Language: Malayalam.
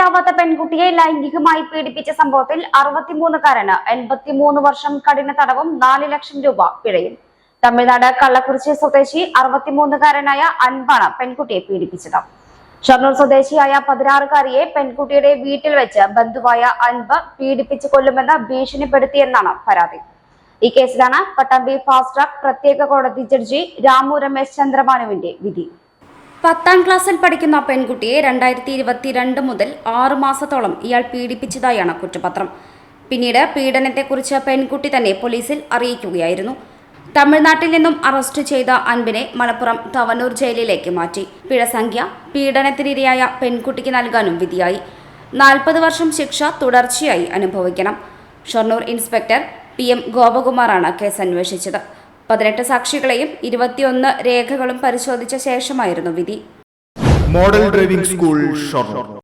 പ്രായപൂർത്തിയാവാത്ത പെൺകുട്ടിയെ ലൈംഗികമായി പീഡിപ്പിച്ച സംഭവത്തിൽ 63-കാരന് 83 വർഷം കഠിന തടവും 4 ലക്ഷം രൂപ പിഴയും. തമിഴ്നാട് കള്ളക്കുറിച്ചി സ്വദേശി 63-കാരനായ അൻപാണ് പെൺകുട്ടിയെ പീഡിപ്പിച്ചത്. ഷൊർണൂർ സ്വദേശിയായ 16-കാരിയെ പെൺകുട്ടിയുടെ വീട്ടിൽ വെച്ച് ബന്ധുവായ അൻപ് പീഡിപ്പിച്ചു കൊല്ലുമെന്ന് ഭീഷണിപ്പെടുത്തിയെന്നാണ് പരാതി. ഈ കേസിലാണ് പട്ടാമ്പി ഫാസ്റ്റ് ട്രാക്ക് പ്രത്യേക കോടതി ജഡ്ജി രാമു രമേശ് ചന്ദ്രഭാനുവിന്റെ വിധി. 10ാം ക്ലാസ്സിൽ പഠിക്കുന്ന പെൺകുട്ടിയെ 2022 മുതൽ 6 മാസത്തോളം ഇയാൾ പീഡിപ്പിച്ചതായാണ് കുറ്റപത്രം. പിന്നീട് പീഡനത്തെക്കുറിച്ച് പെൺകുട്ടി തന്നെ പോലീസിൽ അറിയിക്കുകയായിരുന്നു. തമിഴ്നാട്ടിൽ നിന്നും അറസ്റ്റ് ചെയ്ത അൻപിനെ മലപ്പുറം തവനൂർ ജയിലിലേക്ക് മാറ്റി. പിഴ സംഖ്യ പീഡനത്തിനിരയായ പെൺകുട്ടിക്ക് നൽകാനും വിധിയായി. 40 വർഷം ശിക്ഷ തുടർച്ചയായി അനുഭവിക്കണം. ഷൊർണൂർ ഇൻസ്പെക്ടർ PM ഗോപകുമാറാണ് കേസ് അന്വേഷിച്ചത്. 18 സാക്ഷികളെയും 21 രേഖകളും പരിശോധിച്ച ശേഷമായിരുന്നു വിധി. Model driving school Shoranur.